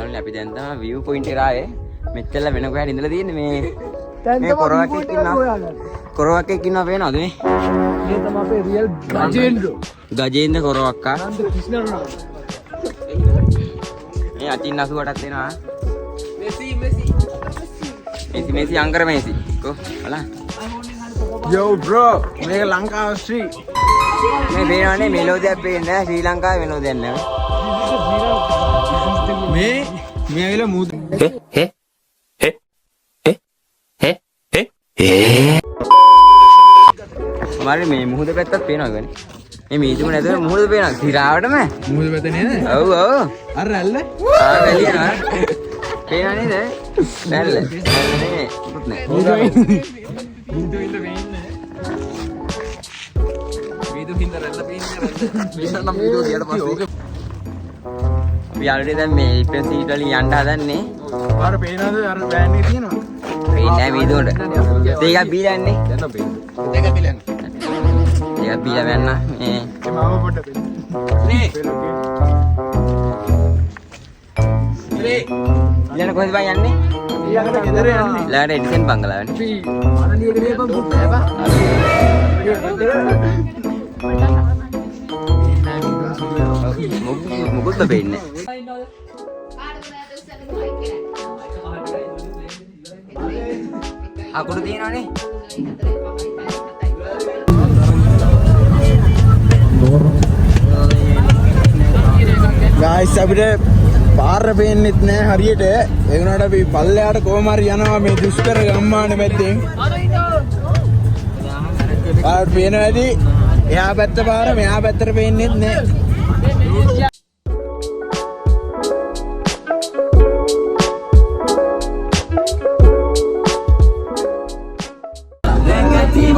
යාළුවනේ අපි දැන් තමයි view point එකට ආවේ. මෙච්චර වෙන කොහේ ඉඳලා තියෙන්නේ මේ කොරවක්ෙක් ඉන්නවා. කොරවක්ෙක් ඉන්නවා පේනවද මේ? මේ තමයි අපේ රියල් ගජේන්ද්‍ර කොරවක්කා. මේ අතින් 88ක් දෙනවා. මේසි අංකර මේසි. කො බලන්න. Yo bro, මේක ලංකාව ස්ට්‍රීට්. මේ පේනවනේ මෙලෝදියක් පේන්නේ නැහැ. ශ්‍රී ලංකාවේ මෙලෝදියක් නැහැ. මේ ඇවිල්ලා මූද මාරි මේ මුහුද පැත්තත් පේනවා ගන්නේ. මේ මීදුම නැතුව මුහුද පේනවා. සිරාවටම මූද පැත්තේ නේද? ඔව් ඔව්. අර රැල්ල? වැලියනවා. පේනවා නේද? රැල්ල. නේ. පුත් නෑ. මීදු හින්ද රැල්ල පේන්නේ රැල්ල. මීදු ගියට පස්සේ අපි ආල්රෙඩි දැන් මේ ඉප්‍රසීට් වලින් යන්න හදන්නේ. අර පේනවද අර වෑන් එකේ තියෙනවා? පේන්නේ නැහැ මීදුන්ට. දෙකක් බීලා යන්නේ. දැන් නම් පේන්නේ. දෙකක් බීලා යන්නේ. දෙකක් බීලා යන්න මේ මාව පොඩ්ඩක් පේන්න. නේ. නේ. ඊළඟ කොහෙද බං යන්නේ? ඊළඟට ගෙදර යන්නේ. ඊළඟට එඩිසන් බංගලාවනේ. අනලියකේ බං පුත් නෑ බං. මොකුත් බෙන්නේ. අකුරු තියෙනවනේ. ගායිස් අපිට පාර පේන්නෙත් නෑ හරියට. ඒ වුණාට අපි පල්ලෙහාට කොහොම හරි යනවා මේ දුෂ්කර ගම්මාන මැද්දෙන්. පාර පේනවා ඇති. එහා පැත්ත පාර මෙහා පැත්තට පේන්නෙත් නෑ.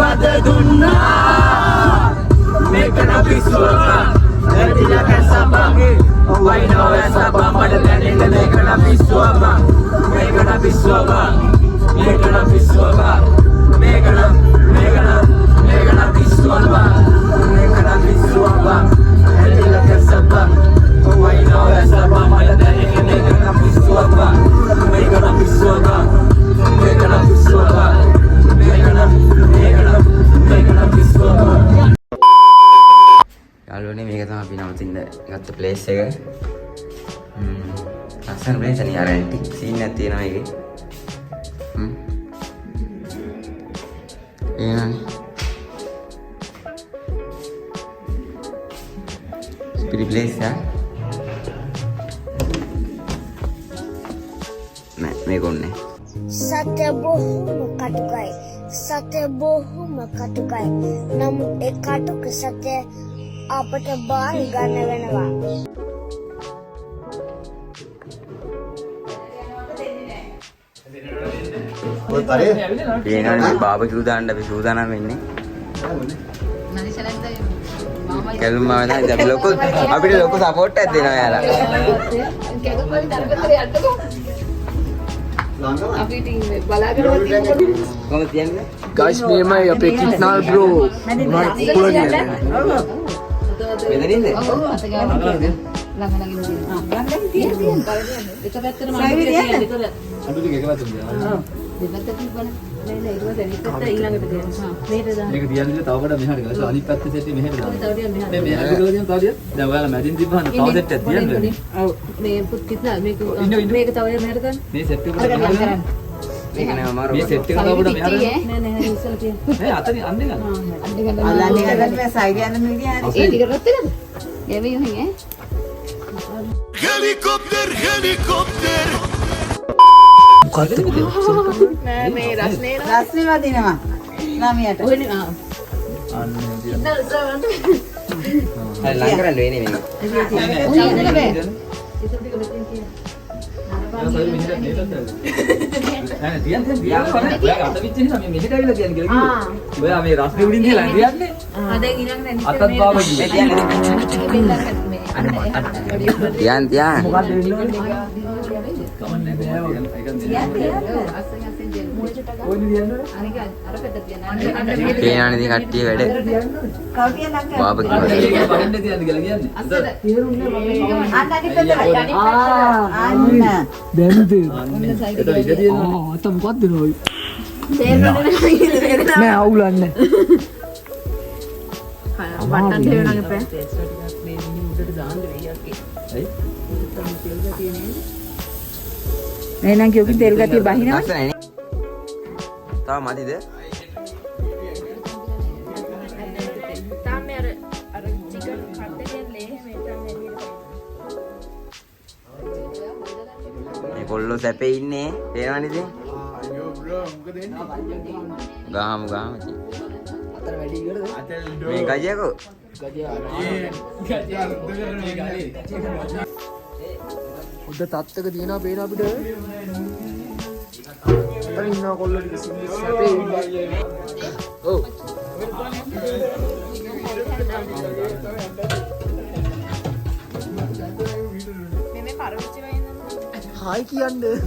වද දුන්නා මේකන පිස්සුවා නැතිලා කැසබා වයින්ෝ ඇසබා මඩ දැනෙන්න මේකන පිස්සුවා මේකන පිස්සුවා මේකන පිස්සුවා මේකන පිස්සුවා මේකන පිස්සුවා නැතිලා කැසබා වයින්ෝ ඇසබා මඩ දැනෙන්න මේකන පිස්සුවා මේකන පිස්සුවා මේකන පිස්සුවා යාළුවනේ මේක තමයි අපි නවතින්න ගත්ත ප්ලේස් එක. ලස්සන ප්ලේස් එක නේ. අර ඇන්ටික් සීන් එකක් තියෙනවා ඒකේ. එනනේ. ස්පිරි ප්ලේස් එක. නෑ මේක ඔන්නේ. සත්‍ය බොහොම කටුකයි. සත්‍ය බොහොම කටුකයි. නමුත් ඒ කටුක සත්‍ය අපට බාර ගන්න වෙනවා. ඒනනේ බාබකියු දාන්න අපි සූදානම් වෙන්නේ. කැලුම් මාව දැන් ලොකු අපිට ලොකු සපෝට් එකක් දෙනවා යාලා. අපි ටීම් එක බලාගෙන කොහොමද කියන්නේ? ගයිස් මේමයි අපේ කිට්නාල් බ්‍රෝ. මෙතනින්ද? ඔව් අත ගාන ළඟ තියෙන. එක පැත්තටම අඬු තියෙන. අඬු ටික එකලා තියෙනවා. දෙපැත්තට තිබ්බන. නෑ නෑ ඊට පස්සේ අනිත් පැත්ත ඊළඟට දෙන්න. මේට දාන්න. මේක තියන්නේ තව වඩා මෙහාට ගාලා අනිත් පැත්තේ සෙට් මෙහෙට දාන්න. තව ටිකක් මෙහාට. මේ මෙහාට ගාලා තියෙන තව ටිකක්. දැන් ඔයාලා මැදින් තිබ්බහම තව සෙට් එකක් තියන්නේ. ඔව් මේ පුත් කිත්නා මේක මේක තව මෙහාට දාන්න. මේ සෙට් එකට කරන්න. මේක නෑ අමාරු. මේ සෙට් එක තව වඩා මෙහාට නෑ නෑ ඉස්සල තියෙන. මේ අතනින් අන්නේ ගන්න. අන්නේ ගන්න. අල්ලන්නේ ගන්න මේ සයිඩ් යන විදිය හරි. ඒ ටික රොත් වෙනද? ගෙවි යහින් ඈ. නෑ මේ රස්නේ වදිනවා. ළමයට. ඔයනේ ආ. හරි ලං කරන්න වෙන්නේ මේක. නෑ තියන්නේ ඔයාලා අත පිච්ච නිසා මේ මෙහෙට ඇවිල්ලා තියන්නේ කියලා කිව්වා. ඔයා මේ රස්නේ උඩින් තියලා තියන්නේ. දැන් ඊළඟට අතත් බාව කිව්වේ. තියන් කමන්නේ බෑ වගේ. ඒක අනික අර පැත්ත තියන්න. පේනවනේ ඉතින් කට්ටිය වැඩ. කවුද ළඟ? බාබා කිව්වා. බලන්න තියන්න කියලා කියන්නේ. අන්න අනිත් පැත්තට. අන්න. දැනුද ඒතර ඉඳ තියෙනවා. අත මොකක්ද නෝයි තේරෙන්නේ නෑ අවුලන්නේ වට්ටන් තේරෙනගේ පෑ. ඇයි? මේ නම් කියෝකි තෙල් ගතිය බහිනවා. ලස්සනයි නේ. තව මදිද? තාම අර චිකන් කට්ටේ ලේ හැම තාම එළියට. මේ කොල්ලෝ සැපේ ඉන්නේ. පේනවනේ ඉතින්. අයියෝ බ්‍රෝ මොකද එන්නේ ගහමු ඉතින්. අතර වැඩි ඉවරද? මේ ගජයකෝ. උඩ තත්තක තියනවා පේන අපිට අතන ඉන්නවා කොල්ලෝ ටික සැපේ ඉන්නේ ඔව් මේ පරවිච්චි වයින්ද? හායි කියන්නේ